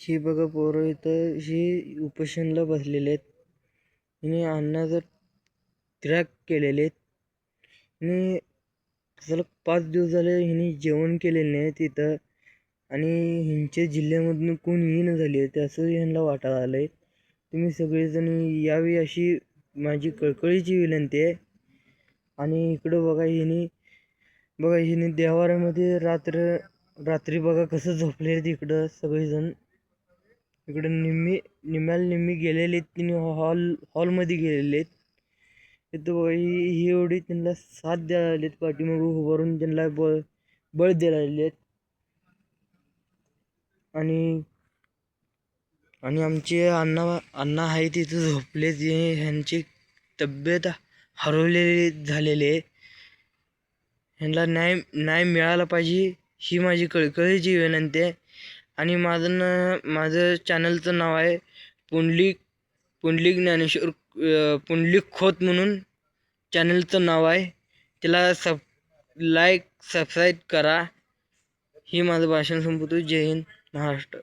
ही बघा पोरं इथं ही उपोषणला बसलेले आहेत. हिने अन्नाचा त्याग केलेले आहेत. आणि सलग 5 दिवस झाले हिने जेवण केलेलं नाही तिथं. आणि ह्यांच्या जिल्ह्यामधून कोण येईना झाली आहे असं ह्यांना वाटत आलंय. तुम्ही सगळेजण यावी अशी माझी कळकळीची विनंती आहे. आणि इकडं बघा हिने देवाऱ्यामध्ये रात्री बघा कसं झोपले आहेत इकडं सगळेजण. इकडं निम्मी गेलेले आहेत, तिने हॉलमध्ये गेलेले आहेत. इथं बघा ही एवढी त्यांना साथ द्यायला आलेत, पाठीमागं उभारून त्यांना बळ द्यायला आलेत. आणि आणि आमचे अण्णा आहे तिथं झोपले. ह्यांची तब्येत हरवलेली झालेली आहे. ह्यांना न्याय मिळाला पाहिजे ही माझी कळकळीची विनंती आहे. आणि माझं चॅनलचं नाव आहे पुंडलिक ज्ञानेश्वर पुंडलिक खोत म्हणून चॅनलचं नाव आहे. त्याला सबस्क्राईब करा. ही माझं भाषण संपवतो. जय हिंद महाराष्ट्र.